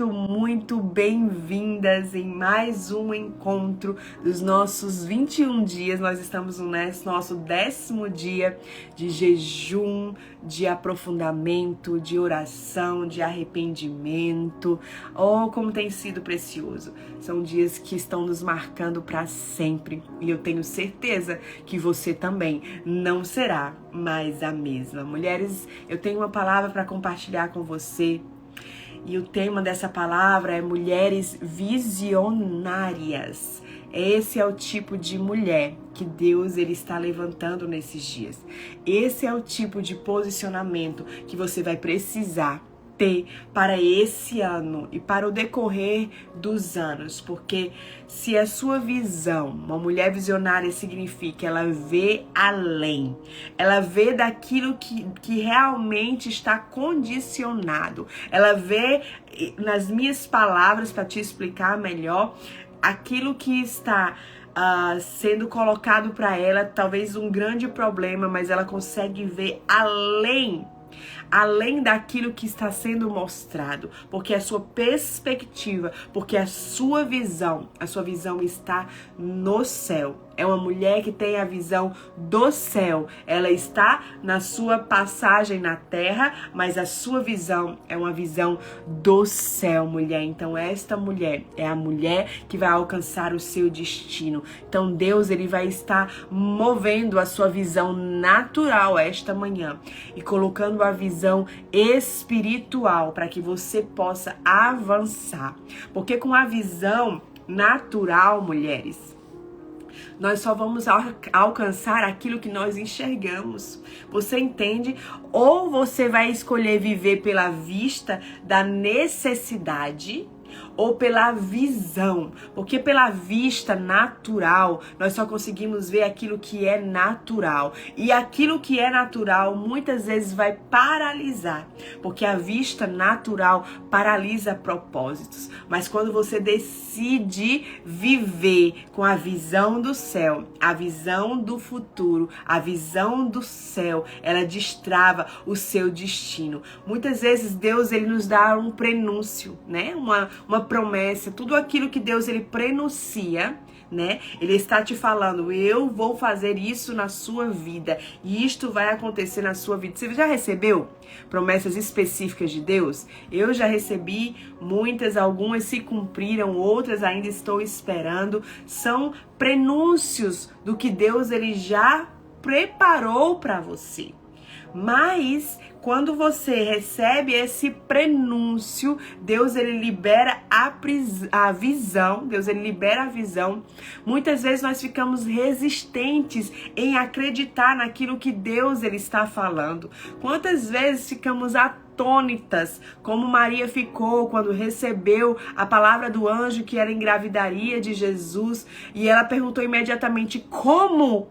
muito bem-vindas em mais um encontro dos nossos 21 dias. Nós estamos no nosso 10º dia de jejum, de aprofundamento, de oração, de arrependimento. Oh, como tem sido precioso! São dias que estão nos marcando para sempre e eu tenho certeza que você também não será mais a mesma. Mulheres, eu tenho uma palavra para compartilhar com você. E o tema dessa palavra é mulheres visionárias. Esse é o tipo de mulher que Deus ele está levantando nesses dias. Esse é o tipo de posicionamento que você vai precisar ter para esse ano e para o decorrer dos anos, porque se a sua visão, uma mulher visionária significa ela vê além, ela vê daquilo que realmente está condicionado, ela vê, nas minhas palavras para te explicar melhor, aquilo que está sendo colocado para ela, talvez um grande problema, mas ela consegue ver além daquilo que está sendo mostrado, porque a sua perspectiva, porque a sua visão está no céu. É uma mulher que tem a visão do céu. Ela está na sua passagem na terra, mas a sua visão é uma visão do céu, mulher. Então esta mulher é a mulher que vai alcançar o seu destino. Então Deus ele vai estar movendo a sua visão natural esta manhã e colocando a visão espiritual para que você possa avançar. Porque com a visão natural, mulheres, nós só vamos alcançar aquilo que nós enxergamos. Você entende? Ou você vai escolher viver pela vista da necessidade ou pela visão, porque pela vista natural nós só conseguimos ver aquilo que é natural, e aquilo que é natural muitas vezes vai paralisar, porque a vista natural paralisa propósitos, mas quando você decide viver com a visão do céu, a visão do futuro, a visão do céu, ela destrava o seu destino. Muitas vezes Deus ele nos dá um prenúncio, né? Uma promessa, tudo aquilo que Deus ele prenuncia, né? Ele está te falando, eu vou fazer isso na sua vida e isto vai acontecer na sua vida. Você já recebeu promessas específicas de Deus? Eu já recebi muitas, algumas se cumpriram, outras ainda estou esperando. São prenúncios do que Deus ele já preparou para você. Mas quando você recebe esse prenúncio, Deus ele libera a visão, Deus ele libera a visão. Muitas vezes nós ficamos resistentes em acreditar naquilo que Deus ele está falando. Quantas vezes ficamos atônitas, como Maria ficou quando recebeu a palavra do anjo que ela engravidaria de Jesus, e ela perguntou imediatamente: como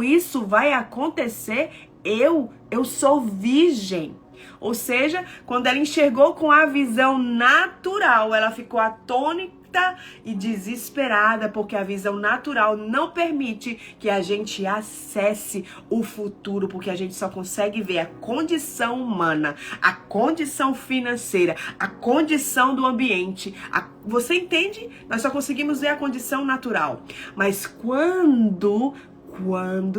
isso vai acontecer? Eu sou virgem. Ou seja, quando ela enxergou com a visão natural, ela ficou atônita e desesperada, porque a visão natural não permite que a gente acesse o futuro, porque a gente só consegue ver a condição humana, a condição financeira, a condição do ambiente. Você entende? Nós só conseguimos ver a condição natural. Mas quando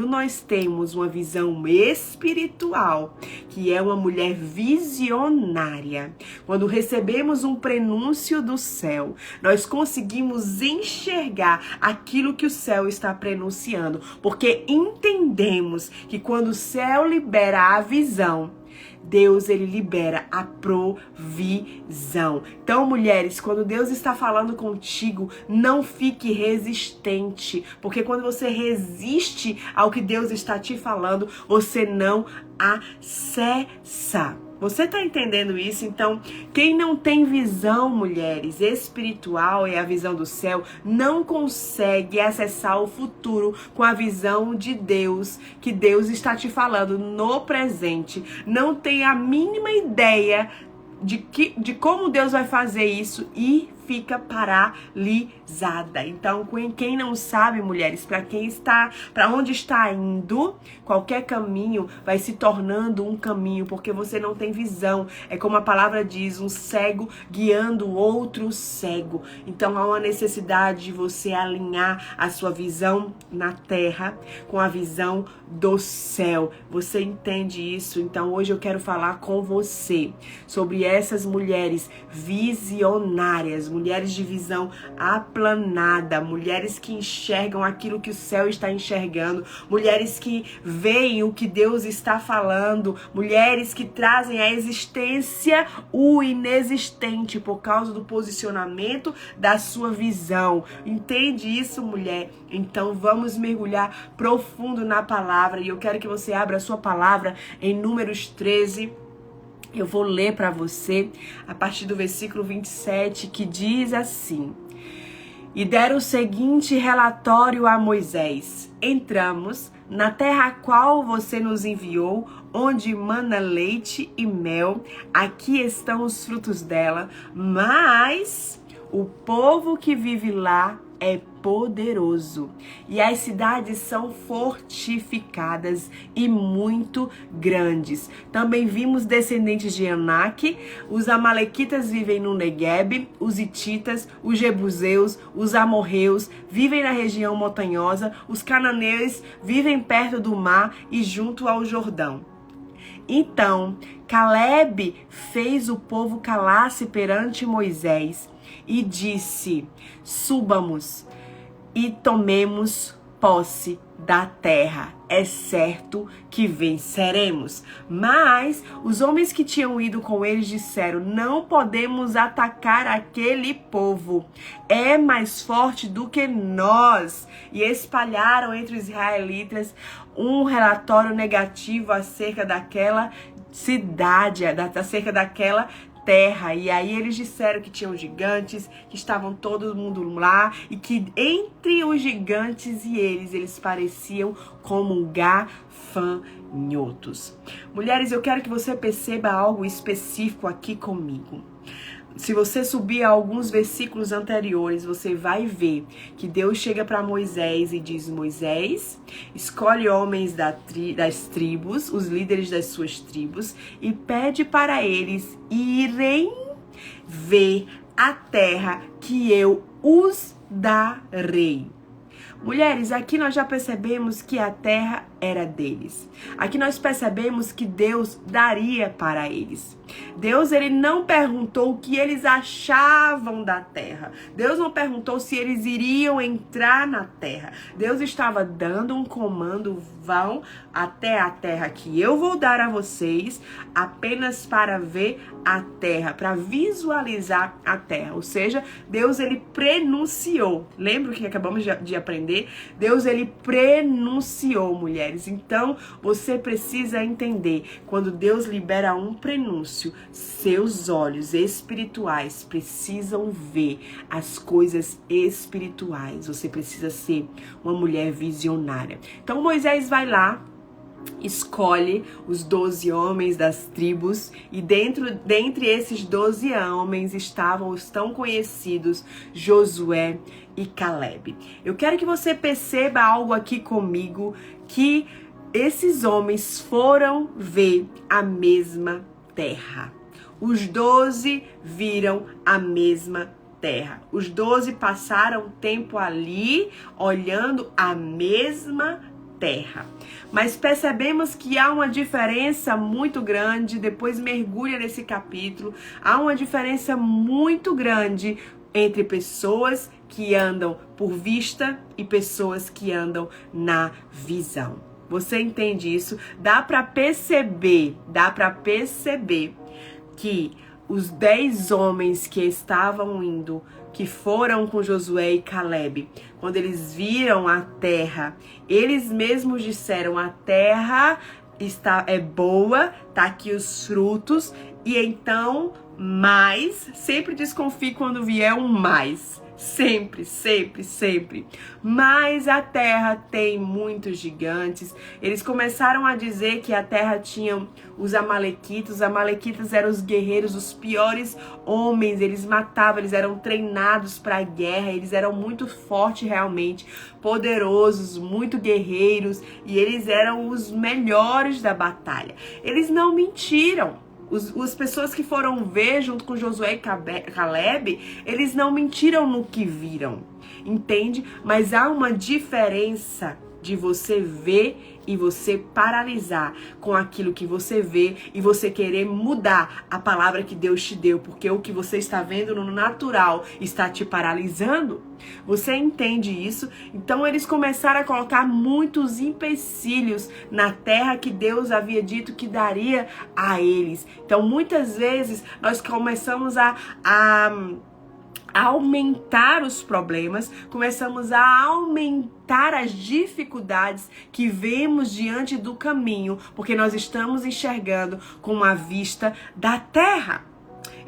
nós temos uma visão espiritual, que é uma mulher visionária, quando recebemos um prenúncio do céu, nós conseguimos enxergar aquilo que o céu está prenunciando, porque entendemos que quando o céu libera a visão, Deus ele libera a provisão. Então, mulheres, quando Deus está falando contigo, não fique resistente, porque quando você resiste ao que Deus está te falando, você não acessa. Você tá entendendo isso? Então, quem não tem visão, mulheres, espiritual, é a visão do céu, não consegue acessar o futuro com a visão de Deus, que Deus está te falando no presente. Não tem a mínima ideia de como Deus vai fazer isso e fica paralisada. Então, quem não sabe, mulheres, para onde está indo, qualquer caminho vai se tornando um caminho, porque você não tem visão. É como a palavra diz, um cego guiando outro cego. Então, há uma necessidade de você alinhar a sua visão na terra com a visão do céu. Você entende isso? Então, hoje eu quero falar com você sobre essas mulheres visionárias, mulheres de visão aplanada, mulheres que enxergam aquilo que o céu está enxergando, mulheres que veem o que Deus está falando, mulheres que trazem à existência o inexistente por causa do posicionamento da sua visão. Entende isso, mulher? Então vamos mergulhar profundo na palavra, e eu quero que você abra a sua palavra em Números 13. Eu vou ler para você a partir do versículo 27, que diz assim: E deram o seguinte relatório a Moisés: Entramos na terra a qual você nos enviou, onde mana leite e mel. Aqui estão os frutos dela, mas o povo que vive lá é poderoso, e as cidades são fortificadas e muito grandes. Também vimos descendentes de Anak, os amalequitas vivem no Negueb, os hititas, os jebuseus, os amorreus vivem na região montanhosa, os cananeus vivem perto do mar e junto ao Jordão. Então Caleb fez o povo calar-se perante Moisés e disse: Subamos e tomemos posse da terra. É certo que venceremos. Mas os homens que tinham ido com eles disseram: Não podemos atacar aquele povo. É mais forte do que nós. E espalharam entre os israelitas um relatório negativo acerca daquela cidade, acerca daquela terra. E aí eles disseram que tinham gigantes, que estavam todo mundo lá, e que entre os gigantes e eles pareciam como gafanhotos. Mulheres, eu quero que você perceba algo específico aqui comigo. Se você subir a alguns versículos anteriores, você vai ver que Deus chega para Moisés e diz: Moisés, escolhe homens das tribos, os líderes das suas tribos, e pede para eles irem ver a terra que eu os darei. Mulheres, aqui nós já percebemos que a terra era deles. Aqui nós percebemos que Deus daria para eles. Deus, ele não perguntou o que eles achavam da terra. Deus não perguntou se eles iriam entrar na terra. Deus estava dando um comando: vão até a terra que eu vou dar a vocês, apenas para ver a terra, para visualizar a terra. Ou seja, Deus, ele prenunciou. Lembra o que acabamos de aprender? Deus, ele prenunciou, mulheres. Então, você precisa entender, quando Deus libera um prenúncio, seus olhos espirituais precisam ver as coisas espirituais. Você precisa ser uma mulher visionária. Então, Moisés vai lá, escolhe os 12 homens das tribos, e dentre esses 12 homens estavam os tão conhecidos Josué e Caleb. Eu quero que você perceba algo aqui comigo, que esses homens foram ver a mesma terra. Os 12 viram a mesma terra. Os 12 passaram tempo ali olhando a mesma terra. Mas percebemos que há uma diferença muito grande. Depois mergulha nesse capítulo. Há uma diferença muito grande entre pessoas que andam por vista e pessoas que andam na visão. Você entende isso? Dá para perceber que os 10 homens que estavam indo, que foram com Josué e Caleb, quando eles viram a terra, eles mesmos disseram: a terra é boa, tá aqui os frutos, e então mais, sempre desconfie quando vier um mais. Sempre, sempre, sempre. Mas a terra tem muitos gigantes. Eles começaram a dizer que a terra tinha os amalequitas. Os amalequitas eram os guerreiros, os piores homens. Eles matavam, eles eram treinados para a guerra. Eles eram muito fortes realmente, poderosos, muito guerreiros. E eles eram os melhores da batalha. Eles não mentiram. As pessoas que foram ver junto com Josué e Caleb, eles não mentiram no que viram, entende? Mas há uma diferença de você ver e você paralisar com aquilo que você vê e você querer mudar a palavra que Deus te deu, porque o que você está vendo no natural está te paralisando. Você entende isso? Então eles começaram a colocar muitos empecilhos na terra que Deus havia dito que daria a eles. Então muitas vezes nós começamos a aumentar os problemas, começamos a aumentar as dificuldades que vemos diante do caminho, porque nós estamos enxergando com a vista da terra.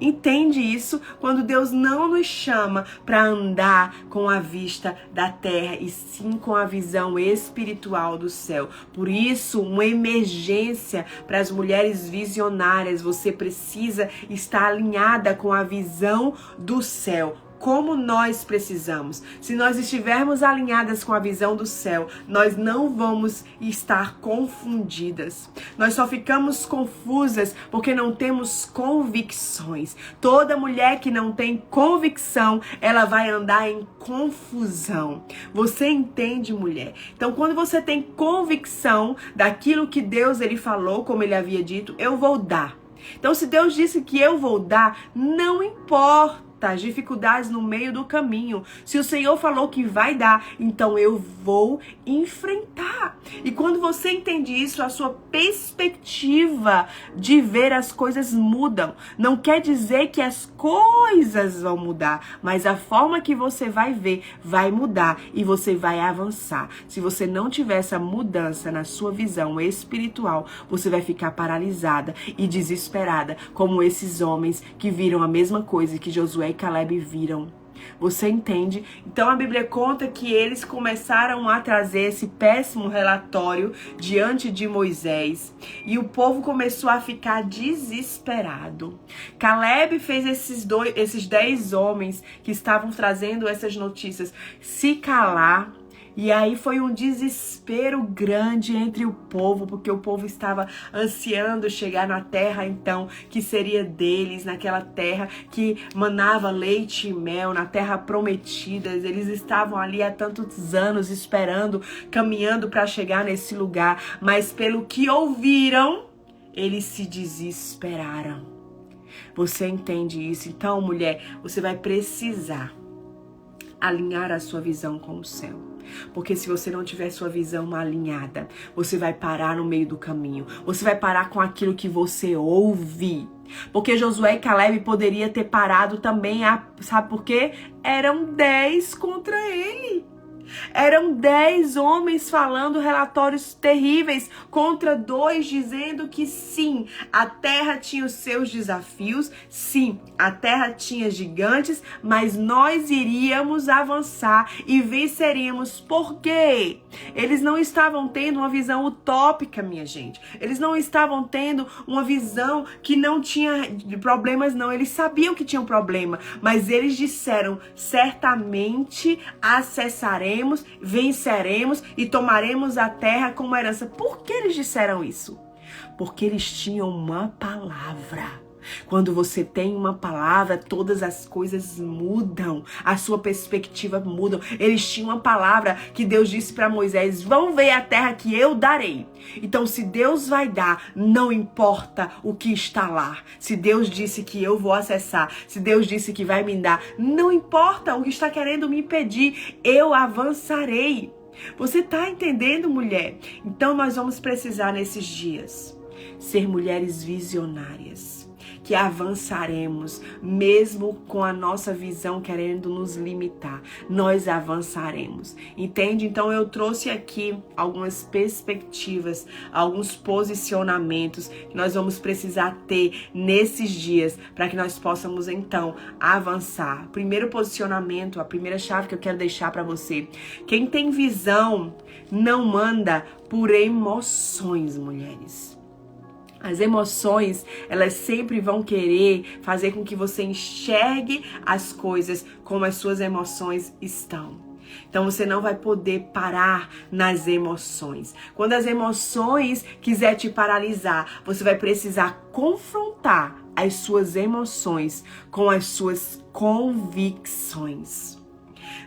Entende isso? Quando Deus não nos chama para andar com a vista da terra e sim com a visão espiritual do céu. Por isso, uma emergência para as mulheres visionárias. Você precisa estar alinhada com a visão do céu. Como nós precisamos. Se nós estivermos alinhadas com a visão do céu, nós não vamos estar confundidas. Nós só ficamos confusas porque não temos convicções. Toda mulher que não tem convicção, ela vai andar em confusão. Você entende, mulher? Então, quando você tem convicção daquilo que Deus ele falou, como ele havia dito, eu vou dar. Então, se Deus disse que eu vou dar, não importa as dificuldades no meio do caminho. Se o Senhor falou que vai dar, então eu vou enfrentar. E quando você entende isso, a sua perspectiva de ver as coisas mudam. Não quer dizer que as coisas vão mudar, mas a forma que você vai ver vai mudar e você vai avançar. Se você não tiver essa mudança na sua visão espiritual, você vai ficar paralisada e desesperada, como esses homens que viram a mesma coisa que Josué e Caleb viram. Você entende? Então a Bíblia conta que eles começaram a trazer esse péssimo relatório diante de Moisés e o povo começou a ficar desesperado. Caleb fez esses 10 homens que estavam trazendo essas notícias se calar. E aí foi um desespero grande entre o povo, porque o povo estava ansiando chegar na terra, então, que seria deles, naquela terra que manava leite e mel, na terra prometida. Eles estavam ali há tantos anos esperando, caminhando para chegar nesse lugar, mas pelo que ouviram, eles se desesperaram. Você entende isso? Então, mulher, você vai precisar alinhar a sua visão com o céu. Porque se você não tiver sua visão alinhada, você vai parar no meio do caminho. Você vai parar com aquilo que você ouve. Porque Josué e Caleb poderia ter parado também, sabe por quê? Eram 10 contra ele. Eram 10 homens falando relatórios terríveis contra 2, dizendo que sim, a terra tinha os seus desafios, sim, a terra tinha gigantes, mas nós iríamos avançar e venceríamos. Por quê? Eles não estavam tendo uma visão utópica, minha gente. Eles não estavam tendo uma visão que não tinha problemas, não. Eles sabiam que tinham problema, mas eles disseram, certamente acessaremos, venceremos e tomaremos a terra como herança. Por que eles disseram isso? Porque eles tinham uma palavra. Quando você tem uma palavra, todas as coisas mudam, a sua perspectiva muda. Eles tinham uma palavra que Deus disse para Moisés: vão ver a terra que eu darei. Então, se Deus vai dar, não importa o que está lá. Se Deus disse que eu vou acessar, se Deus disse que vai me dar, não importa o que está querendo me impedir, eu avançarei. Você está entendendo, mulher? Então, nós vamos precisar nesses dias ser mulheres visionárias, que avançaremos, mesmo com a nossa visão querendo nos limitar. Nós avançaremos, entende? Então eu trouxe aqui algumas perspectivas, alguns posicionamentos que nós vamos precisar ter nesses dias para que nós possamos então avançar. Primeiro posicionamento, a primeira chave que eu quero deixar para você: quem tem visão não anda por emoções, mulheres. As emoções, elas sempre vão querer fazer com que você enxergue as coisas como as suas emoções estão. Então você não vai poder parar nas emoções. Quando as emoções quiser te paralisar, você vai precisar confrontar as suas emoções com as suas convicções.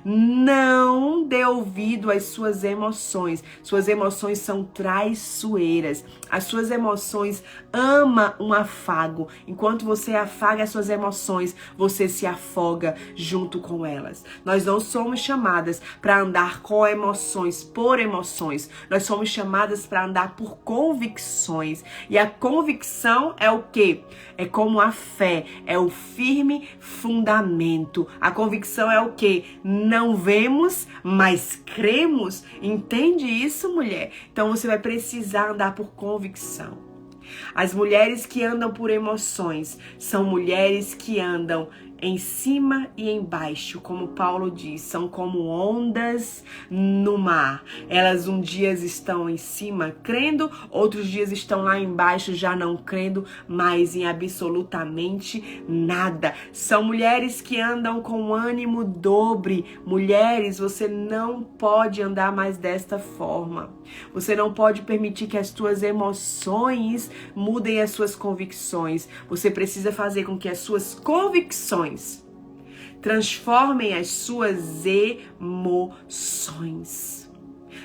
Não dê ouvido às suas emoções. Suas emoções são traiçoeiras. As suas emoções amam um afago. Enquanto você afaga as suas emoções, você se afoga junto com elas. Nós não somos chamadas para andar com emoções, por emoções. Nós somos chamadas para andar por convicções. E a convicção é o quê? É como a fé, é o firme fundamento. A convicção é o quê? Não vemos, mas cremos. Entende isso, mulher? Então você vai precisar andar por convicção. As mulheres que andam por emoções são mulheres que andam em cima e embaixo, como Paulo diz, são como ondas no mar. Elas um dia estão em cima crendo, outros dias estão lá embaixo já não crendo, mas em absolutamente nada. São mulheres que andam com ânimo dobre. Mulheres, você não pode andar mais desta forma. Você não pode permitir que as suas emoções mudem as suas convicções. Você precisa fazer com que as suas convicções transformem as suas emoções.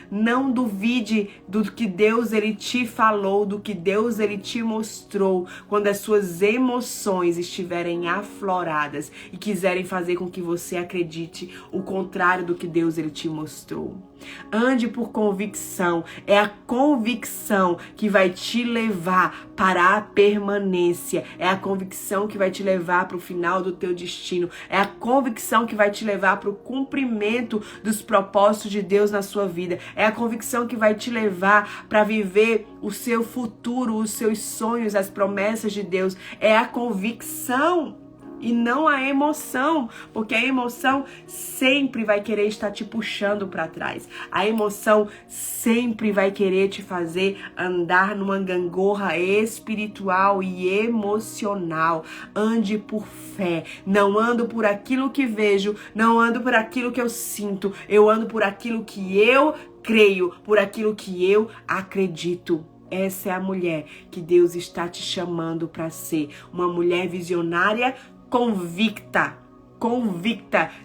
Não duvide do que Deus ele te falou, do que Deus ele te mostrou, quando as suas emoções estiverem afloradas e quiserem fazer com que você acredite o contrário do que Deus ele te mostrou. Ande por convicção. É a convicção que vai te levar para a permanência. É a convicção que vai te levar para o final do teu destino. É a convicção que vai te levar para o cumprimento dos propósitos de Deus na sua vida. É a convicção que vai te levar para viver o seu futuro, os seus sonhos, as promessas de Deus. É a convicção e não a emoção, porque a emoção sempre vai querer estar te puxando para trás. A emoção sempre vai querer te fazer andar numa gangorra espiritual e emocional. Ande por fé. Não ando por aquilo que vejo, não ando por aquilo que eu sinto. Eu ando por aquilo que eu creio, por aquilo que eu acredito. Essa é a mulher que Deus está te chamando para ser. Uma mulher visionária, convicta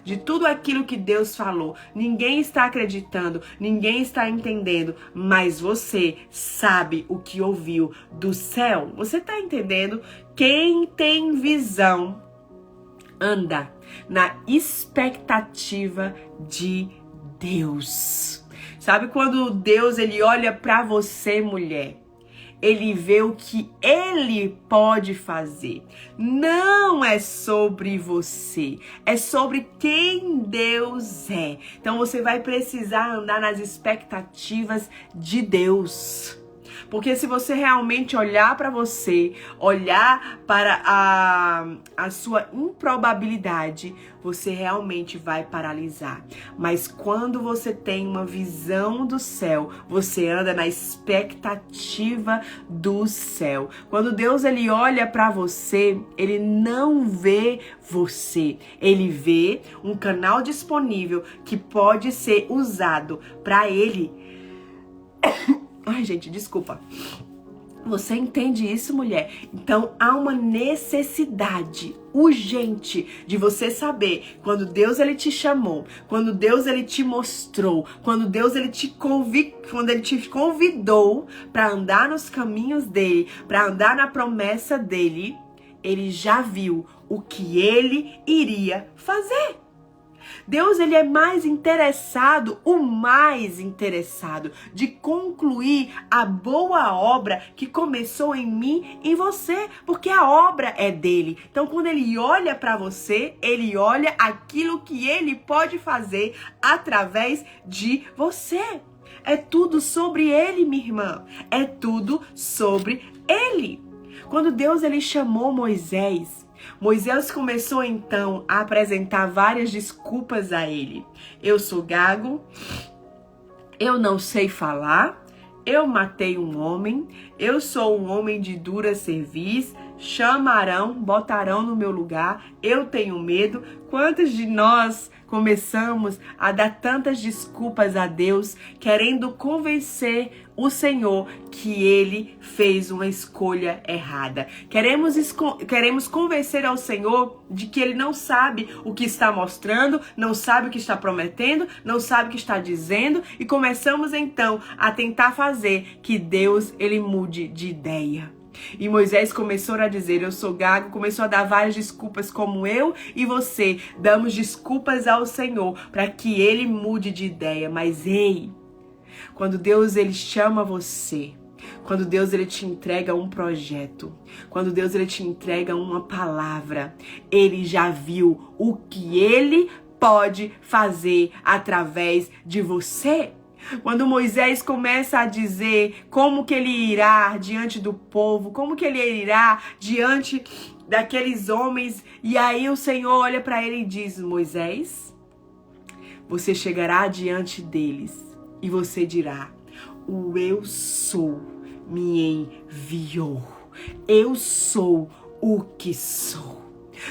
de tudo aquilo que Deus falou. Ninguém está acreditando, ninguém está entendendo, mas você sabe o que ouviu do céu. Você está entendendo? Quem tem visão anda na expectativa de Deus. Sabe quando Deus ele olha para você, mulher? Ele vê o que ele pode fazer. Não é sobre você, é sobre quem Deus é. Então você vai precisar andar nas expectativas de Deus. Porque se você realmente olhar para você, olhar para a sua improbabilidade, você realmente vai paralisar. Mas quando você tem uma visão do céu, você anda na expectativa do céu. Quando Deus ele olha para você, ele não vê você. Ele vê um canal disponível que pode ser usado para ele. Ai, gente, desculpa. Você entende isso, mulher? Então, há uma necessidade urgente de você saber quando Deus ele te chamou, quando Deus ele te mostrou, quando Deus ele te convidou para andar nos caminhos dele, para andar na promessa dele, ele já viu o que ele iria fazer. Deus, ele é mais interessado, o mais interessado, de concluir a boa obra que começou em mim e em você, porque a obra é dele. Então, quando ele olha para você, ele olha aquilo que ele pode fazer através de você. É tudo sobre ele, minha irmã. É tudo sobre ele. Quando Deus, ele chamou Moisés começou então a apresentar várias desculpas a ele. Eu sou gago, eu não sei falar, eu matei um homem, eu sou um homem de dura cerviz, botarão no meu lugar, eu tenho medo. Quantos de nós começamos a dar tantas desculpas a Deus, querendo convencer o Senhor que ele fez uma escolha errada? Queremos convencer ao Senhor de que ele não sabe o que está mostrando, não sabe o que está prometendo, não sabe o que está dizendo, e começamos então a tentar fazer que Deus, ele mude de ideia. E Moisés começou a dizer, eu sou gago, começou a dar várias desculpas, como eu e você damos desculpas ao Senhor para que ele mude de ideia. Mas ei, quando Deus, ele chama você, quando Deus, ele te entrega um projeto, quando Deus, ele te entrega uma palavra, ele já viu o que ele pode fazer através de você. Quando Moisés começa a dizer como que ele irá diante do povo, como que ele irá diante daqueles homens, e aí o Senhor olha para ele e diz, Moisés, você chegará diante deles e você dirá, o eu sou me enviou, eu sou o que sou.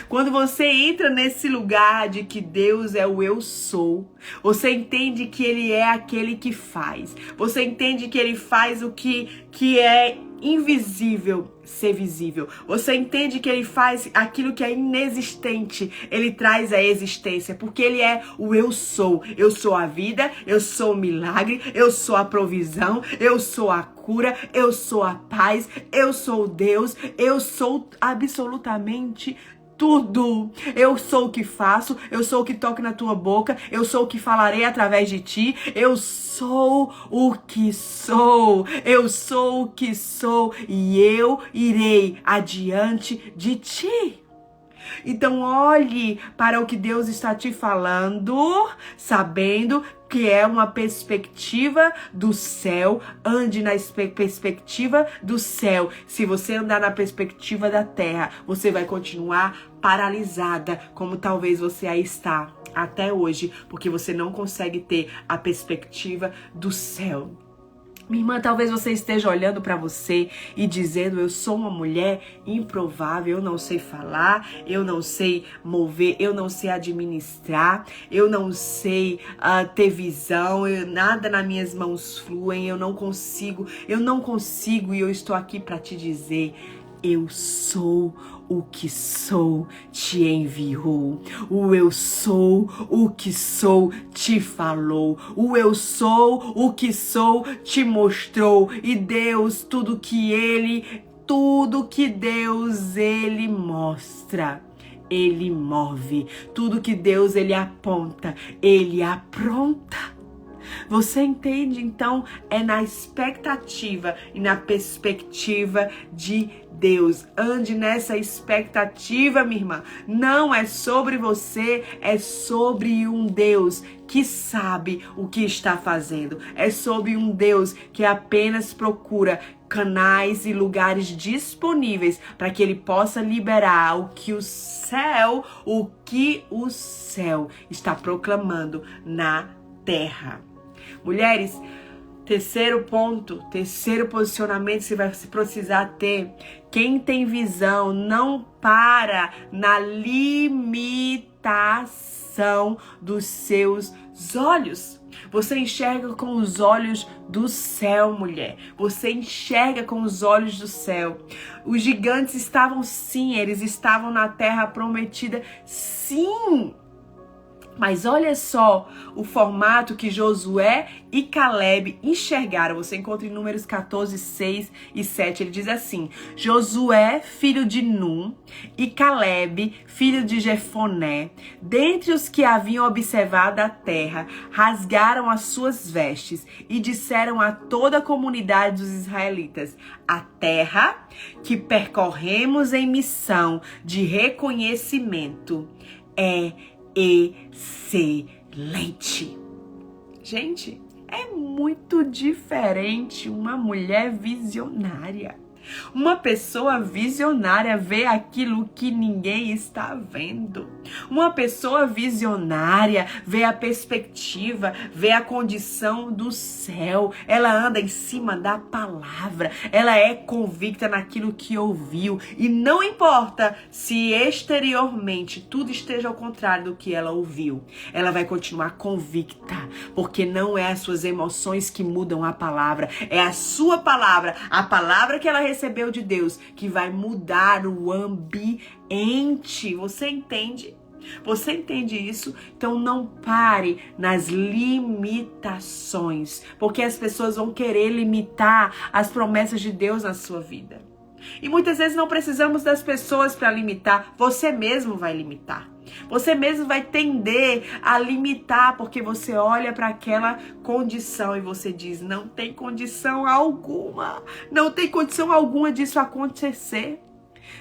Quando você entra nesse lugar de que Deus é o eu sou, você entende que ele é aquele que faz. Você entende que ele faz o que é invisível ser visível. Você entende que ele faz aquilo que é inexistente, ele traz a existência, porque ele é o eu sou. Eu sou a vida, eu sou o milagre, eu sou a provisão, eu sou a cura, eu sou a paz, eu sou Deus, eu sou absolutamente tudo. Eu sou o que faço, eu sou o que toco na tua boca, eu sou o que falarei através de ti, eu sou o que sou, eu sou o que sou e eu irei adiante de ti. Então olhe para o que Deus está te falando, sabendo que é uma perspectiva do céu. Ande na perspectiva do céu. Se você andar na perspectiva da terra, você vai continuar paralisada, como talvez você aí está até hoje, porque você não consegue ter a perspectiva do céu. Minha irmã, talvez você esteja olhando para você e dizendo, eu sou uma mulher improvável, eu não sei falar, eu não sei mover, eu não sei administrar, eu não sei ter visão, nada nas minhas mãos fluem, eu não consigo, e eu estou aqui para te dizer, eu sou o que sou te enviou. O eu sou o que sou te falou. O eu sou o que sou te mostrou. E Deus, tudo que Deus ele mostra, ele move. Tudo que Deus ele aponta, ele apronta. Você entende? Então, é na expectativa e na perspectiva de Deus. Ande nessa expectativa, minha irmã. Não é sobre você, é sobre um Deus que sabe o que está fazendo. É sobre um Deus que apenas procura canais e lugares disponíveis para que ele possa liberar o que o céu está proclamando na terra. Mulheres, terceiro posicionamento que você vai precisar ter. Quem tem visão não para na limitação dos seus olhos. Você enxerga com os olhos do céu, mulher. Você enxerga com os olhos do céu. Os gigantes estavam sim, eles estavam na terra prometida, sim. Mas olha só o formato que Josué e Caleb enxergaram. Você encontra em Números 14, 6 e 7. Ele diz assim: Josué, filho de Num, e Caleb, filho de Jefoné, dentre os que haviam observado a terra, rasgaram as suas vestes e disseram a toda a comunidade dos israelitas: a terra que percorremos em missão de reconhecimento é excelente. Gente, é muito diferente uma mulher visionária. Uma pessoa visionária vê aquilo que ninguém está vendo. Uma pessoa visionária vê a perspectiva, vê a condição do céu. Ela anda em cima da palavra. Ela é convicta naquilo que ouviu. E não importa se exteriormente tudo esteja ao contrário do que ela ouviu. Ela vai continuar convicta, porque não é as suas emoções que mudam a palavra. É a sua palavra, a palavra que ela recebeu de Deus, que vai mudar o ambiente. Você entende? Você entende isso? Então não pare nas limitações, porque as pessoas vão querer limitar as promessas de Deus na sua vida. E muitas vezes não precisamos das pessoas para limitar, você mesmo vai limitar. Você mesmo vai tender a limitar, porque você olha para aquela condição e você diz: não tem condição alguma, não tem condição alguma disso acontecer.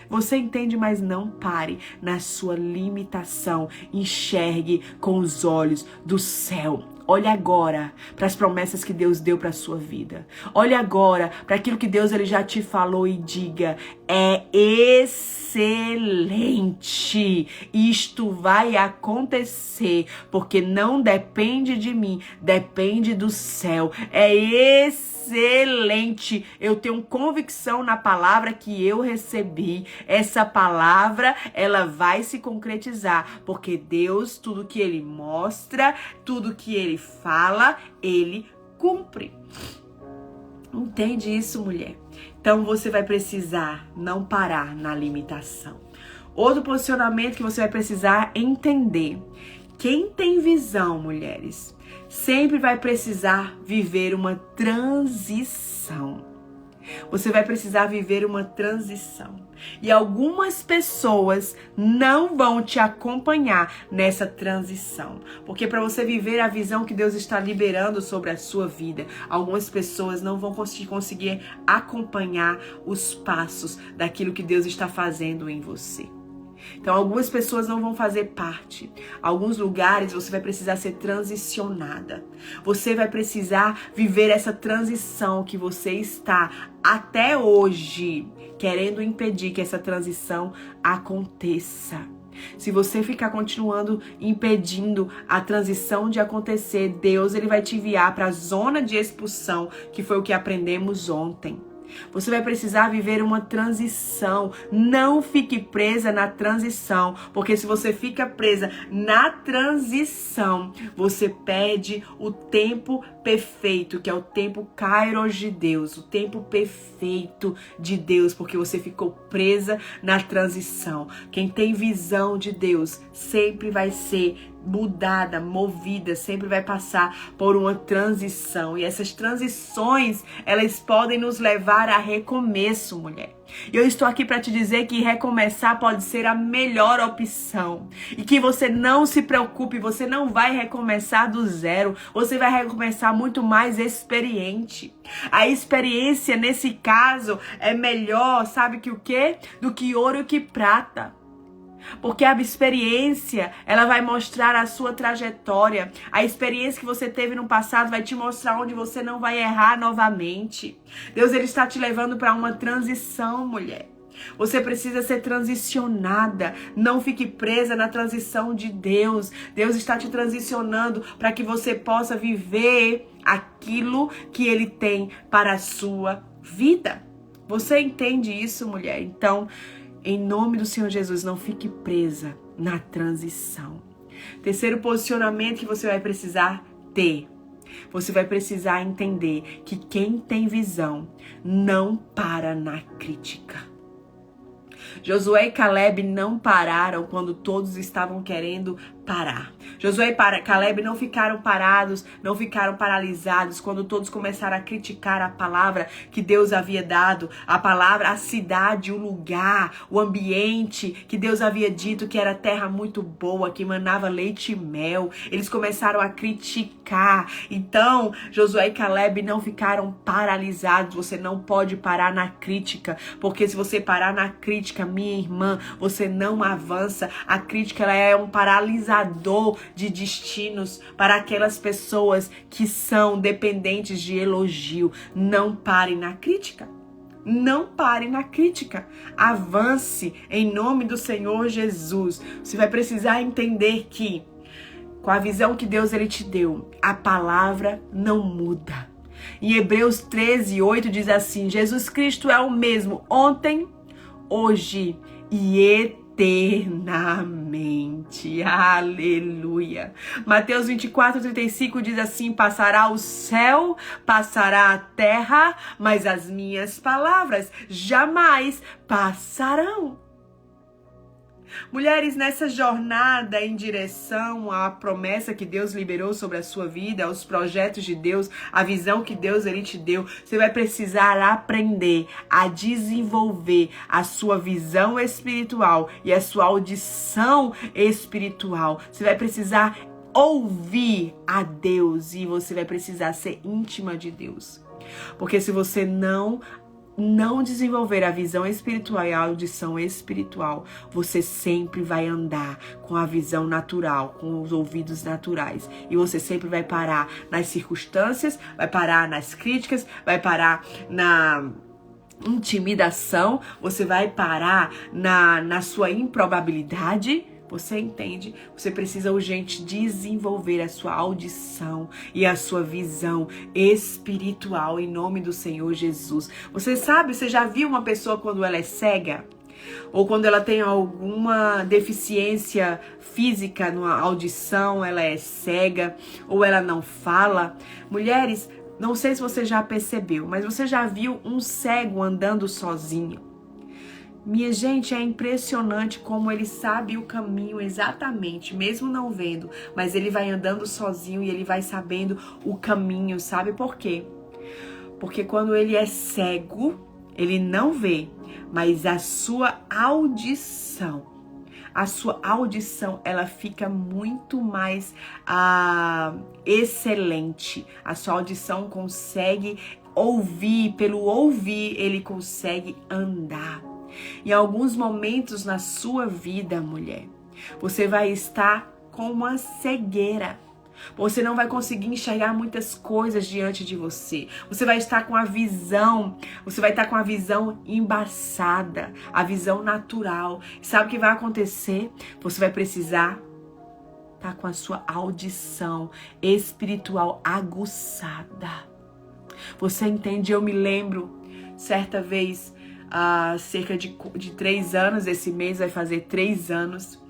Você entende, mas não pare na sua limitação. Enxergue com os olhos do céu. Olhe agora para as promessas que Deus deu para a sua vida. Olhe agora para aquilo que Deus ele já te falou e diga: é excelente. Isto vai acontecer, porque não depende de mim, depende do céu. É excelente. Eu tenho convicção na palavra que eu recebi. Essa palavra, ela vai se concretizar, porque Deus, tudo que ele mostra, tudo que ele fala, ele cumpre. Entende isso, mulher? Então você vai precisar não parar na limitação. Outro posicionamento que você vai precisar entender: quem tem visão, mulheres, sempre vai precisar viver uma transição. Você vai precisar viver uma transição. E algumas pessoas não vão te acompanhar nessa transição. Porque para você viver a visão que Deus está liberando sobre a sua vida, algumas pessoas não vão conseguir acompanhar os passos daquilo que Deus está fazendo em você. Então, algumas pessoas não vão fazer parte. Alguns lugares você vai precisar ser transicionada. Você vai precisar viver essa transição que você está até hoje querendo impedir que essa transição aconteça. Se você ficar continuando impedindo a transição de acontecer, Deus ele vai te enviar para a zona de expulsão, que foi o que aprendemos ontem. Você vai precisar viver uma transição. Não fique presa na transição, porque se você fica presa na transição, você perde o tempo perfeito, que é o tempo kairos de Deus, o tempo perfeito de Deus, porque você ficou presa na transição. Quem tem visão de Deus sempre vai ser mudada, movida, sempre vai passar por uma transição. E essas transições, elas podem nos levar a recomeço, mulher. E eu estou aqui para te dizer que recomeçar pode ser a melhor opção. E que você não se preocupe, você não vai recomeçar do zero. Você vai recomeçar muito mais experiente. A experiência, nesse caso, é melhor, sabe que o quê? Do que ouro e que prata. Porque a experiência, ela vai mostrar a sua trajetória. A experiência que você teve no passado vai te mostrar onde você não vai errar novamente. Deus, ele está te levando para uma transição, mulher. Você precisa ser transicionada. Não fique presa na transição de Deus. Deus está te transicionando para que você possa viver aquilo que ele tem para a sua vida. Você entende isso, mulher? Então, em nome do Senhor Jesus, não fique presa na transição. Terceiro posicionamento que você vai precisar ter. Você vai precisar entender que quem tem visão não para na crítica. Josué e Caleb não pararam quando todos estavam querendo parar. Josué e Caleb não ficaram parados, não ficaram paralisados quando todos começaram a criticar a palavra que Deus havia dado, a palavra, a cidade, o lugar, o ambiente que Deus havia dito que era terra muito boa, que manava leite e mel. Eles começaram a criticar. Então, Josué e Caleb não ficaram paralisados. Você não pode parar na crítica, porque se você parar na crítica, minha irmã, você não avança. A crítica, ela é um paralisador de destinos para aquelas pessoas que são dependentes de elogio. Não pare na crítica. Não pare na crítica. Avance em nome do Senhor Jesus. Você vai precisar entender que, com a visão que Deus ele te deu, a palavra não muda. Em Hebreus 13:8 diz assim: Jesus Cristo é o mesmo ontem, hoje e eternamente. Aleluia. Mateus 24:35 diz assim: passará o céu, passará a terra, mas as minhas palavras jamais passarão. Mulheres, nessa jornada em direção à promessa que Deus liberou sobre a sua vida, aos projetos de Deus, a visão que Deus ele te deu, você vai precisar aprender a desenvolver a sua visão espiritual e a sua audição espiritual. Você vai precisar ouvir a Deus e você vai precisar ser íntima de Deus. Porque se você não desenvolver a visão espiritual e a audição espiritual, você sempre vai andar com a visão natural, com os ouvidos naturais. E você sempre vai parar nas circunstâncias, vai parar nas críticas, vai parar na intimidação, você vai parar na sua improbabilidade. Você entende? Você precisa urgente desenvolver a sua audição e a sua visão espiritual em nome do Senhor Jesus. Você sabe, você já viu uma pessoa quando ela é cega? Ou quando ela tem alguma deficiência física na audição, ela é cega ou ela não fala? Mulheres, não sei se você já percebeu, mas você já viu um cego andando sozinho? Minha gente, é impressionante como ele sabe o caminho exatamente, mesmo não vendo, mas ele vai andando sozinho e ele vai sabendo o caminho, sabe por quê? Porque quando ele é cego, ele não vê, mas a sua audição, ela fica muito mais excelente. A sua audição consegue ouvir, pelo ouvir ele consegue andar. Em alguns momentos na sua vida, mulher, você vai estar com uma cegueira. Você não vai conseguir enxergar muitas coisas diante de você. Você vai estar com a visão, embaçada, a visão natural. Sabe o que vai acontecer? Você vai precisar estar com a sua audição espiritual aguçada. Você entende? Eu me lembro, certa vez, há cerca de 3 anos, esse mês vai fazer 3 anos,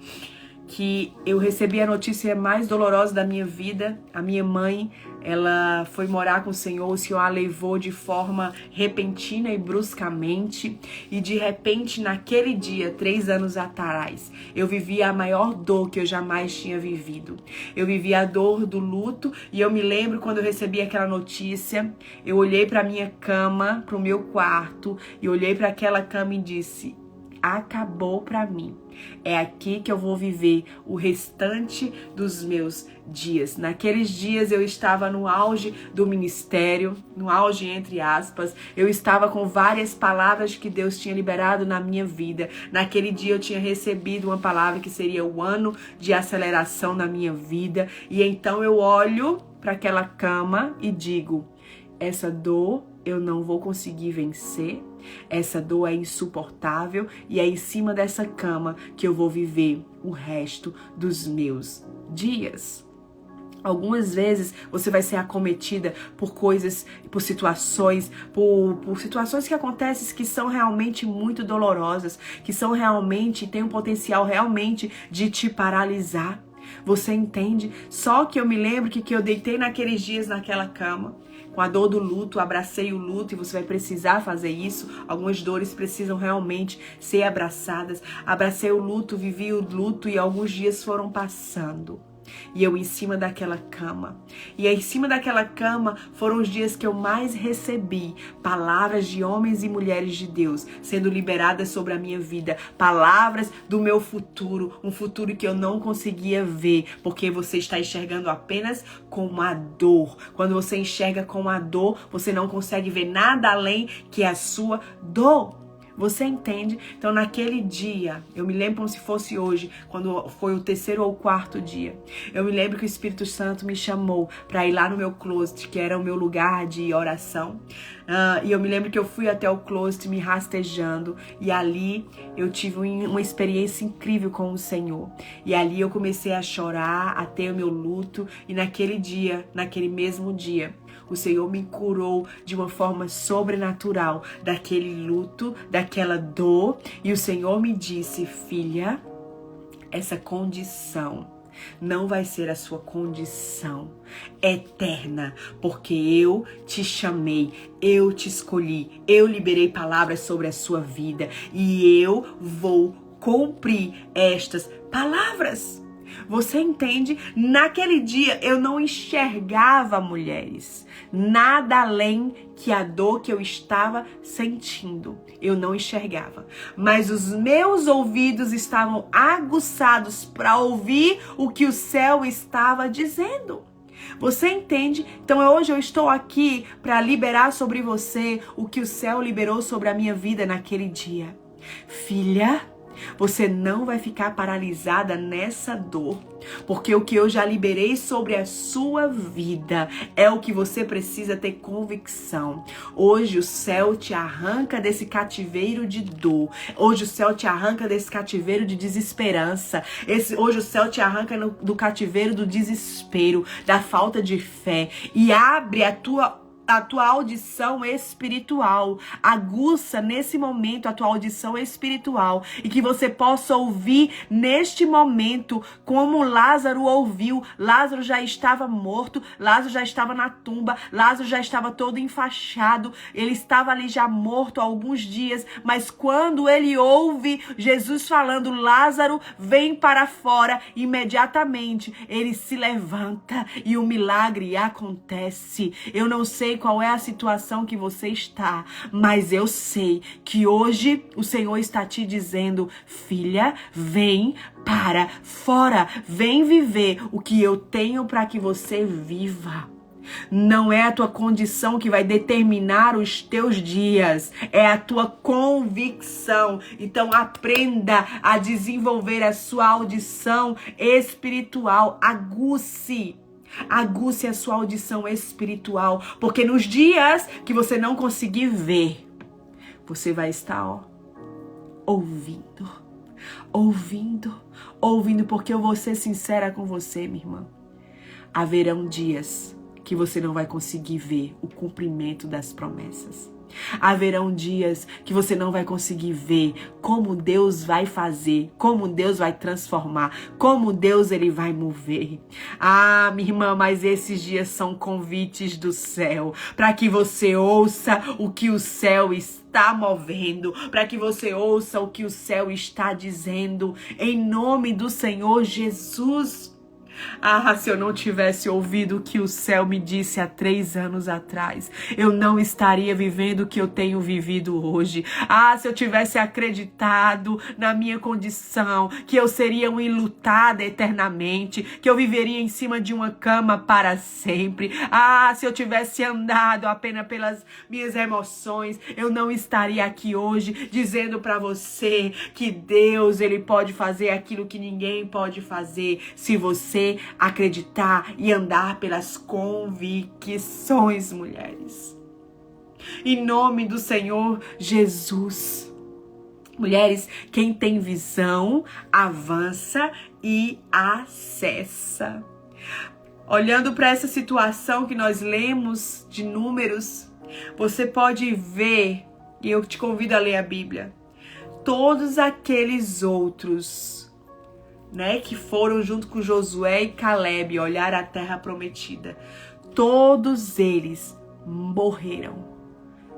que eu recebi a notícia mais dolorosa da minha vida. A minha mãe, ela foi morar com o Senhor a levou de forma repentina e bruscamente, e de repente, naquele dia, 3 anos atrás, eu vivi a maior dor que eu jamais tinha vivido. Eu vivi a dor do luto, e eu me lembro quando eu recebi aquela notícia, eu olhei para minha cama, para o meu quarto, e olhei para aquela cama e disse: acabou para mim. É aqui que eu vou viver o restante dos meus dias. Naqueles dias eu estava no auge do ministério, no auge entre aspas. Eu estava com várias palavras que Deus tinha liberado na minha vida. Naquele dia eu tinha recebido uma palavra que seria o ano de aceleração na minha vida. E então eu olho para aquela cama e digo: essa dor eu não vou conseguir vencer. Essa dor é insuportável e é em cima dessa cama que eu vou viver o resto dos meus dias. Algumas vezes você vai ser acometida por coisas, por situações que acontecem que são realmente muito dolorosas, que são realmente, têm um potencial realmente de te paralisar. Você entende? Só que eu me lembro que eu deitei naqueles dias naquela cama, com a dor do luto, abracei o luto, e você vai precisar fazer isso. Algumas dores precisam realmente ser abraçadas. Abracei o luto, vivi o luto e alguns dias foram passando. E eu em cima daquela cama. E em cima daquela cama foram os dias que eu mais recebi palavras de homens e mulheres de Deus sendo liberadas sobre a minha vida. Palavras do meu futuro. Um futuro que eu não conseguia ver. Porque você está enxergando apenas com a dor. Quando você enxerga com a dor, você não consegue ver nada além que a sua dor. Você entende? Então naquele dia, eu me lembro como se fosse hoje, quando foi o 3º ou 4º dia. Eu me lembro que o Espírito Santo me chamou para ir lá no meu closet, que era o meu lugar de oração. E eu me lembro que eu fui até o closet me rastejando. E ali eu tive uma experiência incrível com o Senhor. E ali eu comecei a chorar, a ter o meu luto. E naquele dia, naquele mesmo dia, o Senhor me curou de uma forma sobrenatural daquele luto, daquela dor. E o Senhor me disse: filha, essa condição não vai ser a sua condição eterna, porque eu te chamei, eu te escolhi, eu liberei palavras sobre a sua vida e eu vou cumprir estas palavras. Você entende? Naquele dia eu não enxergava, mulheres, nada além que a dor que eu estava sentindo. Eu não enxergava. Mas os meus ouvidos estavam aguçados para ouvir o que o céu estava dizendo. Você entende? Então hoje eu estou aqui para liberar sobre você o que o céu liberou sobre a minha vida naquele dia. Filha, você não vai ficar paralisada nessa dor, porque o que eu já liberei sobre a sua vida é o que você precisa ter convicção. Hoje o céu te arranca desse cativeiro de dor. Hoje o céu te arranca desse cativeiro de desesperança. Hoje o céu te arranca do cativeiro do desespero, da falta de fé, e abre a tua audição espiritual. Aguça nesse momento a tua audição espiritual e que você possa ouvir neste momento como Lázaro ouviu. Lázaro já estava morto, Lázaro já estava na tumba, Lázaro já estava todo enfaixado, ele estava ali já morto há alguns dias, mas quando ele ouve Jesus falando: Lázaro, vem para fora, imediatamente ele se levanta e o milagre acontece. Eu não sei qual é a situação que você está, mas eu sei que hoje o Senhor está te dizendo: filha, vem para fora, vem viver o que eu tenho para que você viva. Não é a tua condição que vai determinar os teus dias, é a tua convicção. Então aprenda a desenvolver a sua audição espiritual. Aguce a sua audição espiritual, porque nos dias que você não conseguir ver, você vai estar ouvindo, porque eu vou ser sincera com você, minha irmã. Haverão dias que você não vai conseguir ver o cumprimento das promessas. Haverão dias que você não vai conseguir ver como Deus vai fazer, como Deus vai transformar, como Deus ele vai mover. Ah, minha irmã, mas esses dias são convites do céu para que você ouça o que o céu está movendo, para que você ouça o que o céu está dizendo, em nome do Senhor Jesus. Ah, se eu não tivesse ouvido o que o céu me disse há 3 anos atrás, eu não estaria vivendo o que eu tenho vivido hoje. Ah, se eu tivesse acreditado na minha condição, que eu seria uma enlutada eternamente, que eu viveria em cima de uma cama para sempre. Ah, se eu tivesse andado apenas pelas minhas emoções, eu não estaria aqui hoje dizendo para você que Deus, ele pode fazer aquilo que ninguém pode fazer, se você acreditar e andar pelas convicções, mulheres. Em nome do Senhor Jesus. Mulheres, quem tem visão, avança e acessa. Olhando para essa situação que nós lemos de Números, você pode ver, e eu te convido a ler a Bíblia, todos aqueles outros né, que foram junto com Josué e Caleb olhar a terra prometida, todos eles morreram.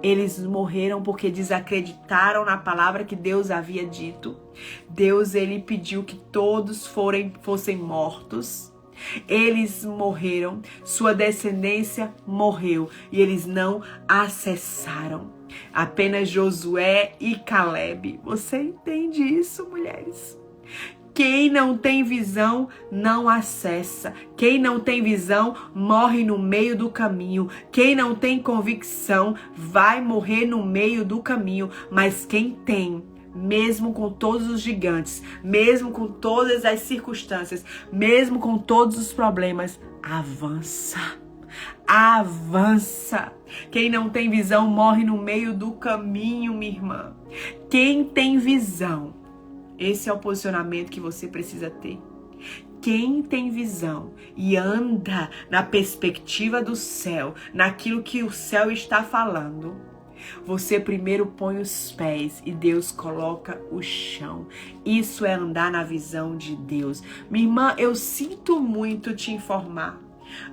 Eles morreram porque desacreditaram na palavra que Deus havia dito. Deus, ele pediu que todos fossem mortos. Eles morreram, sua descendência morreu e eles não acessaram. Apenas Josué e Caleb. Você entende isso, mulheres? Quem não tem visão não acessa. Quem não tem visão morre no meio do caminho. Quem não tem convicção vai morrer no meio do caminho. Mas quem tem, mesmo com todos os gigantes, mesmo com todas as circunstâncias, mesmo com todos os problemas, avança. Avança. Quem não tem visão morre no meio do caminho, minha irmã. Quem tem visão, esse é o posicionamento que você precisa ter. Quem tem visão e anda na perspectiva do céu, naquilo que o céu está falando, você primeiro põe os pés e Deus coloca o chão. Isso é andar na visão de Deus. Minha irmã, eu sinto muito te informar,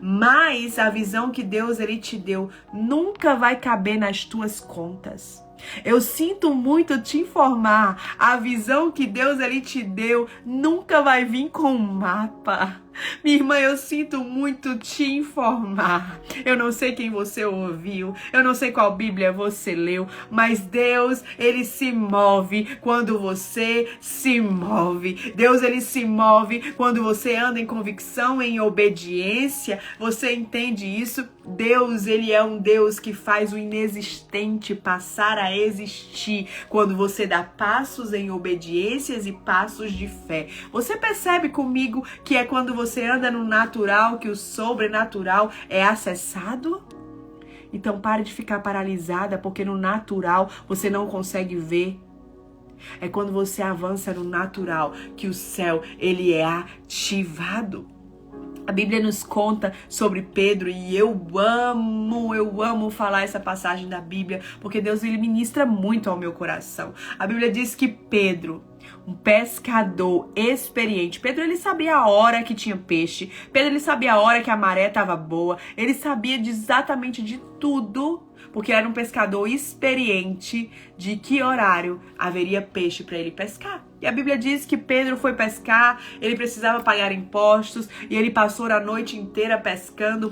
mas a visão que Deus ele te deu nunca vai caber nas tuas contas. Eu sinto muito te informar, a visão que Deus ele te deu nunca vai vir com um mapa. Minha irmã, eu sinto muito te informar. Eu não sei quem você ouviu, eu não sei qual Bíblia você leu, mas Deus, ele se move quando você se move. Deus, ele se move quando você anda em convicção, em obediência. Você entende isso? Deus, ele é um Deus que faz o inexistente passar a existir quando você dá passos em obediências e passos de fé. Você percebe comigo que é quando você anda no natural que o sobrenatural é acessado? Então pare de ficar paralisada porque no natural você não consegue ver. É quando você avança no natural que o céu ele é ativado. A Bíblia nos conta sobre Pedro e eu amo falar essa passagem da Bíblia, porque Deus ele ministra muito ao meu coração. A Bíblia diz que Pedro, um pescador experiente, Pedro ele sabia a hora que tinha peixe, Pedro ele sabia a hora que a maré estava boa, ele sabia exatamente de tudo, porque era um pescador experiente de que horário haveria peixe para ele pescar. E a Bíblia diz que Pedro foi pescar, ele precisava pagar impostos e ele passou a noite inteira pescando.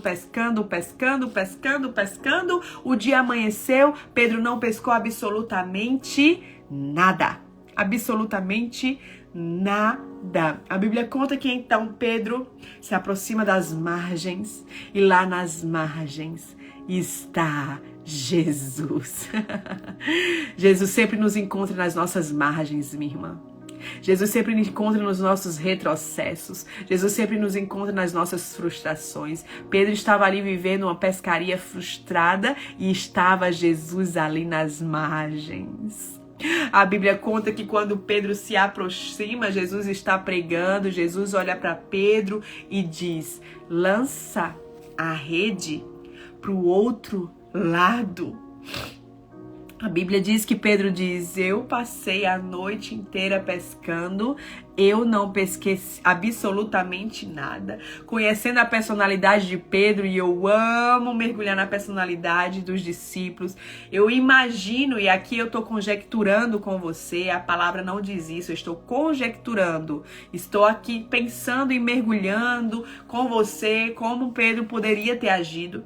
O dia amanheceu, Pedro não pescou absolutamente nada. Absolutamente nada. A Bíblia conta que então Pedro se aproxima das margens e lá nas margens está Jesus. Jesus sempre nos encontra nas nossas margens, minha irmã. Jesus sempre nos encontra nos nossos retrocessos. Jesus sempre nos encontra nas nossas frustrações. Pedro estava ali vivendo uma pescaria frustrada e estava Jesus ali nas margens. A Bíblia conta que quando Pedro se aproxima, Jesus está pregando, Jesus olha para Pedro e diz: lança a rede para o outro lado. A Bíblia diz que Pedro diz: eu passei a noite inteira pescando, eu não pesquei absolutamente nada. Conhecendo a personalidade de Pedro, e eu amo mergulhar na personalidade dos discípulos, eu imagino, e aqui eu estou conjecturando com você, a palavra não diz isso, eu estou conjecturando, estou aqui pensando e mergulhando com você, como Pedro poderia ter agido.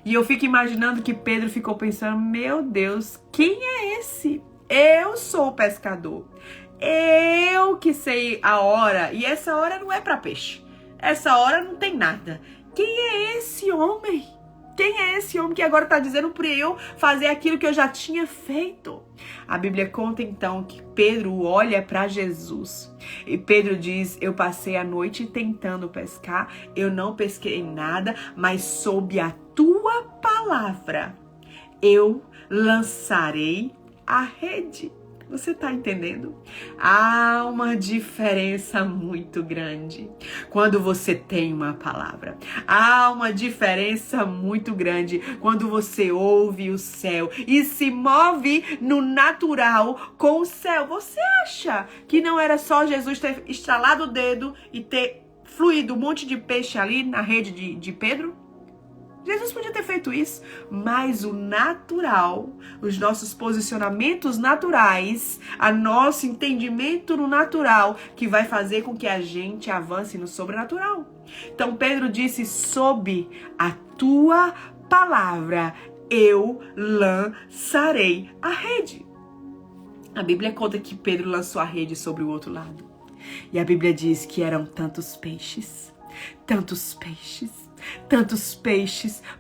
E eu fico imaginando que Pedro ficou pensando: meu Deus, quem é esse? Eu sou o pescador. Eu que sei a hora. E essa hora não é para peixe. Essa hora não tem nada. Quem é esse homem? Quem é esse homem que agora está dizendo para eu fazer aquilo que eu já tinha feito? A Bíblia conta então que Pedro olha para Jesus. E Pedro diz: eu passei a noite tentando pescar, eu não pesquei nada, mas sob a tua palavra eu lançarei a rede. Você está entendendo? Há uma diferença muito grande quando você tem uma palavra. Há uma diferença muito grande quando você ouve o céu e se move no natural com o céu. Você acha que não era só Jesus ter estralado o dedo e ter fluído um monte de peixe ali na rede de Pedro? Jesus podia ter feito isso, mas o natural, os nossos posicionamentos naturais, o nosso entendimento no natural, que vai fazer com que a gente avance no sobrenatural. Então Pedro disse, sob a tua palavra eu lançarei a rede. A Bíblia conta que Pedro lançou a rede sobre o outro lado. E a Bíblia diz que eram tantos peixes,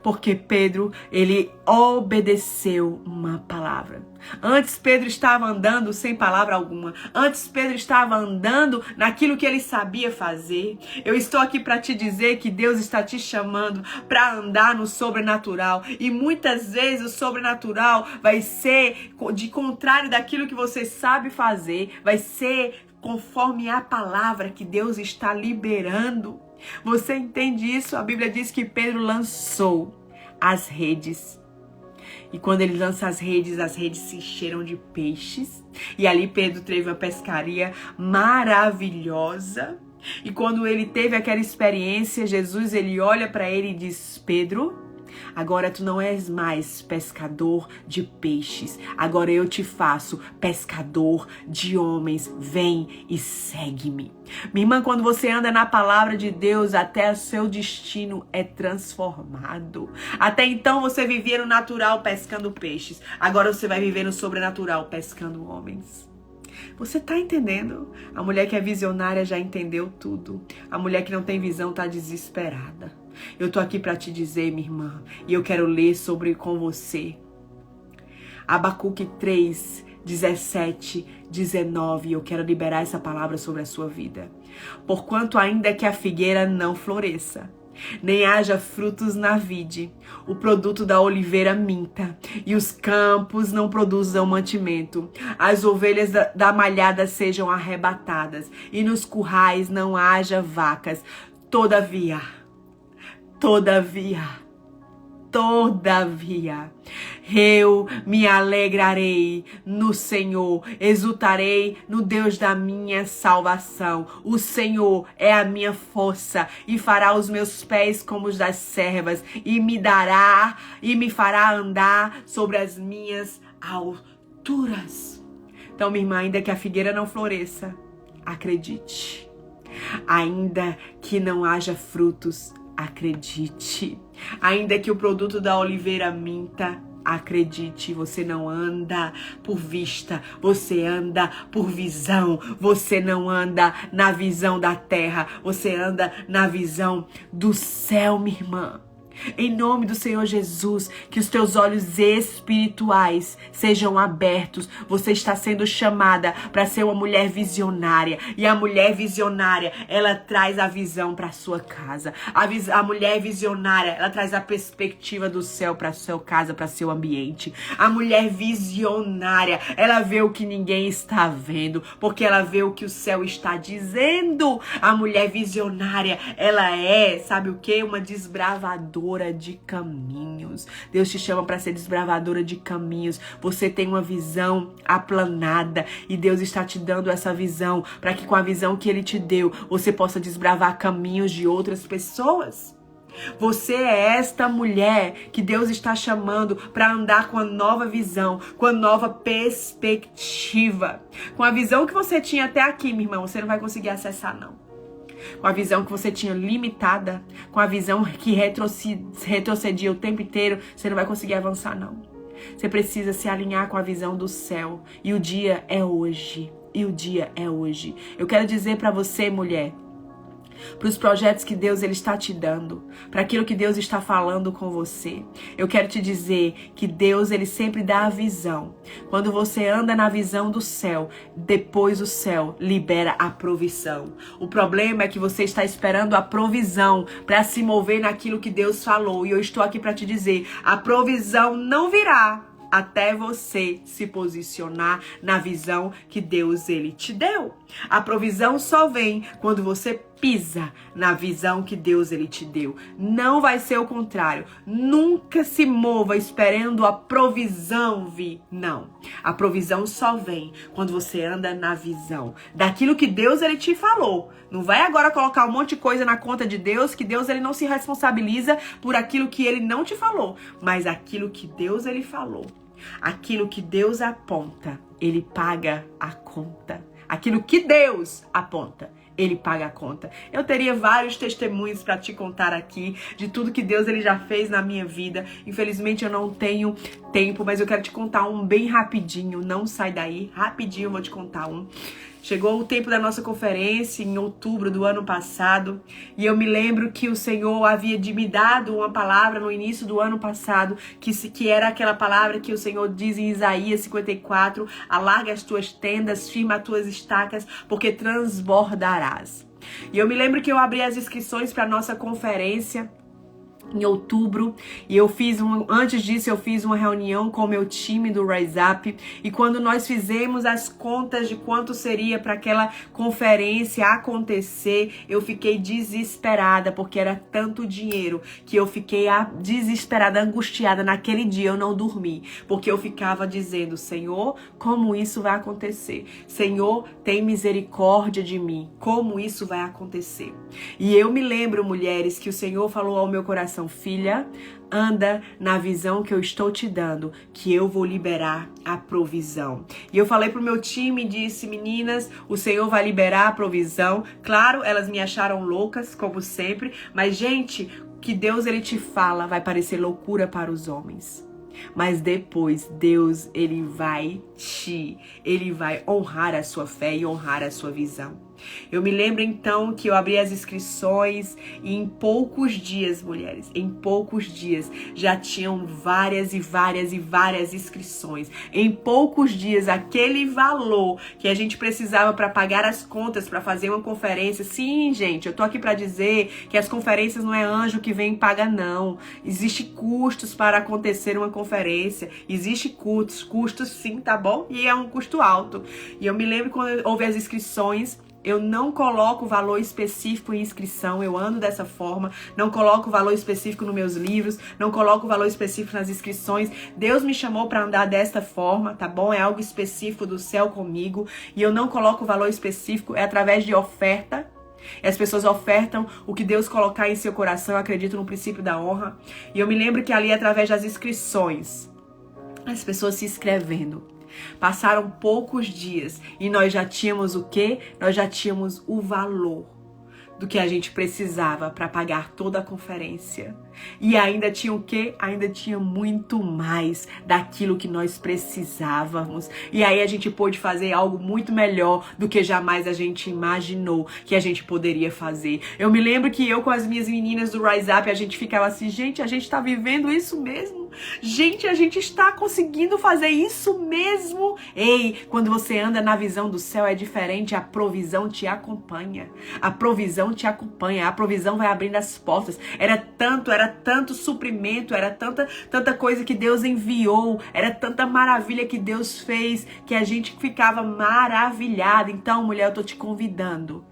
porque Pedro, ele obedeceu uma palavra. Antes Pedro estava andando sem palavra alguma. Antes Pedro estava andando naquilo que ele sabia fazer. Eu estou aqui para te dizer que Deus está te chamando para andar no sobrenatural. E muitas vezes o sobrenatural vai ser de contrário daquilo que você sabe fazer. Vai ser conforme a palavra que Deus está liberando. Você entende isso? A Bíblia diz que Pedro lançou as redes. E quando ele lança as redes se encheram de peixes. E ali Pedro teve uma pescaria maravilhosa. E quando ele teve aquela experiência, Jesus, ele olha para ele e diz, Pedro, agora tu não és mais pescador de peixes. Agora eu te faço pescador de homens. Vem e segue-me. Minha irmã, quando você anda na palavra de Deus, até o seu destino é transformado. Até então você vivia no natural pescando peixes. Agora você vai viver no sobrenatural pescando homens. Você tá entendendo? A mulher que é visionária já entendeu tudo. A mulher que não tem visão tá desesperada. Eu tô aqui para te dizer, minha irmã, e eu quero ler com você. Abacuque 3, 17, 19, eu quero liberar essa palavra sobre a sua vida. Porquanto ainda que a figueira não floresça, nem haja frutos na vide, o produto da oliveira minta, e os campos não produzam mantimento, as ovelhas da malhada sejam arrebatadas, e nos currais não haja vacas. Todavia, eu me alegrarei no Senhor, exultarei no Deus da minha salvação. O Senhor é a minha força e fará os meus pés como os das servas e me fará andar sobre as minhas alturas. Então, minha irmã, ainda que a figueira não floresça, acredite. Ainda que não haja frutos, acredite. Ainda que o produto da oliveira minta, acredite. Você não anda por vista, você anda por visão. Você não anda na visão da terra, você anda na visão do céu, minha irmã. Em nome do Senhor Jesus, que os teus olhos espirituais sejam abertos. Você está sendo chamada para ser uma mulher visionária. E a mulher visionária, ela traz a visão para a sua casa. A mulher visionária, ela traz a perspectiva do céu para a sua casa, para seu ambiente. A mulher visionária, ela vê o que ninguém está vendo, porque ela vê o que o céu está dizendo. A mulher visionária, ela é, sabe o que? Uma desbravadora de caminhos. Deus te chama para ser desbravadora de caminhos. Você tem uma visão aplanada e Deus está te dando essa visão para que com a visão que Ele te deu, você possa desbravar caminhos de outras pessoas. Você é esta mulher que Deus está chamando para andar com a nova visão, com a nova perspectiva. Com a visão que você tinha até aqui, minha irmã, você não vai conseguir acessar, não. Com a visão que você tinha limitada, com a visão que retrocedia o tempo inteiro, você não vai conseguir avançar, não. Você precisa se alinhar com a visão do céu. E o dia é hoje. Eu quero dizer para você, mulher, para os projetos que Deus ele está te dando, para aquilo que Deus está falando com você. Eu quero te dizer que Deus ele sempre dá a visão. Quando você anda na visão do céu, depois o céu libera a provisão. O problema é que você está esperando a provisão para se mover naquilo que Deus falou. E eu estou aqui para te dizer, a provisão não virá até você se posicionar na visão que Deus ele te deu. A provisão só vem quando você pisa na visão que Deus ele te deu. Não vai ser o contrário. Nunca se mova esperando a provisão vir. Não. A provisão só vem quando você anda na visão daquilo que Deus ele te falou. Não vai agora colocar um monte de coisa na conta de Deus, que Deus ele não se responsabiliza por aquilo que ele não te falou, mas aquilo que Deus ele falou. Aquilo que Deus aponta, ele paga a conta. Aquilo que Deus aponta, ele paga a conta. Eu teria vários testemunhos para te contar aqui de tudo que Deus ele já fez na minha vida. Infelizmente eu não tenho tempo, mas eu quero te contar um bem rapidinho. Não sai daí, rapidinho eu vou te contar um. Chegou o tempo da nossa conferência em outubro do ano passado e eu me lembro que o Senhor havia me dado uma palavra no início do ano passado, que era aquela palavra que o Senhor diz em Isaías 54, alarga as tuas tendas, firma as tuas estacas, porque transbordarás. E eu me lembro que eu abri as inscrições para a nossa conferência em outubro, e antes disso eu fiz uma reunião com o meu time do Rise Up, e quando nós fizemos as contas de quanto seria para aquela conferência acontecer, eu fiquei desesperada, porque era tanto dinheiro que eu fiquei desesperada, angustiada. Naquele dia eu não dormi, porque eu ficava dizendo: Senhor, como isso vai acontecer? Senhor, tem misericórdia de mim, como isso vai acontecer? E eu me lembro, mulheres, que o Senhor falou ao meu coração: filha, anda na visão que eu estou te dando, que eu vou liberar a provisão. E eu falei pro meu time e disse: meninas, o Senhor vai liberar a provisão. Claro, elas me acharam loucas, como sempre, mas gente, que Deus ele te fala vai parecer loucura para os homens. Mas depois Deus ele vai honrar a sua fé e honrar a sua visão. Eu me lembro então que eu abri as inscrições e em poucos dias, mulheres, em poucos dias já tinham várias inscrições. Em poucos dias, aquele valor que a gente precisava para pagar as contas, para fazer uma conferência. Sim, gente, eu tô aqui para dizer que as conferências não é anjo que vem e paga, não. Existe custos para acontecer uma conferência. Existe custos sim, tá bom? E é um custo alto. E eu me lembro quando houve as inscrições, eu não coloco valor específico em inscrição, eu ando dessa forma, não coloco valor específico nos meus livros, não coloco valor específico nas inscrições. Deus me chamou para andar desta forma, tá bom? É algo específico do céu comigo, e eu não coloco valor específico, é através de oferta. E as pessoas ofertam o que Deus colocar em seu coração. Eu acredito no princípio da honra. E eu me lembro que ali, através das inscrições, as pessoas se inscrevendo. Passaram poucos dias e nós já tínhamos o quê? Nós já tínhamos o valor do que a gente precisava para pagar toda a conferência. E ainda tinha o quê? Ainda tinha muito mais daquilo que nós precisávamos. E aí a gente pôde fazer algo muito melhor do que jamais a gente imaginou que a gente poderia fazer. Eu me lembro que eu com as minhas meninas do Rise Up, a gente ficava assim: gente, a gente tá vivendo isso mesmo? Gente, a gente está conseguindo fazer isso mesmo? Ei, quando você anda na visão do céu é diferente, a provisão te acompanha. A provisão te acompanha, a provisão vai abrindo as portas. Era tanto suprimento, era tanta coisa que Deus enviou, era tanta maravilha que Deus fez, que a gente ficava maravilhada. Então, mulher, eu tô te convidando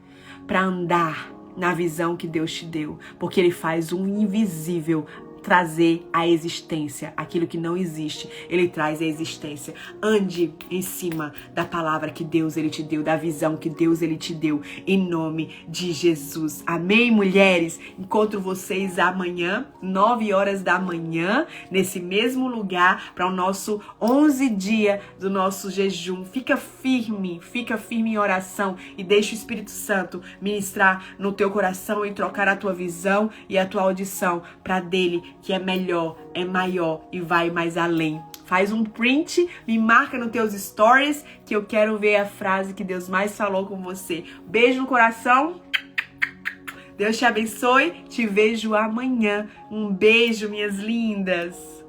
para andar na visão que Deus te deu, porque Ele faz um invisível trazer à existência aquilo que não existe. Ele traz à existência. Ande em cima da palavra que Deus ele te deu, da visão que Deus ele te deu, em nome de Jesus. Amém, mulheres? Encontro vocês amanhã, 9 horas da manhã, nesse mesmo lugar, para o nosso 11 dia do nosso jejum. Fica firme em oração e deixa o Espírito Santo ministrar no teu coração e trocar a tua visão e a tua audição para dele, que é melhor, é maior e vai mais além. Faz um print, me marca nos teus stories, que eu quero ver a frase que Deus mais falou com você. Beijo no coração. Deus te abençoe. Te vejo amanhã. Um beijo, minhas lindas.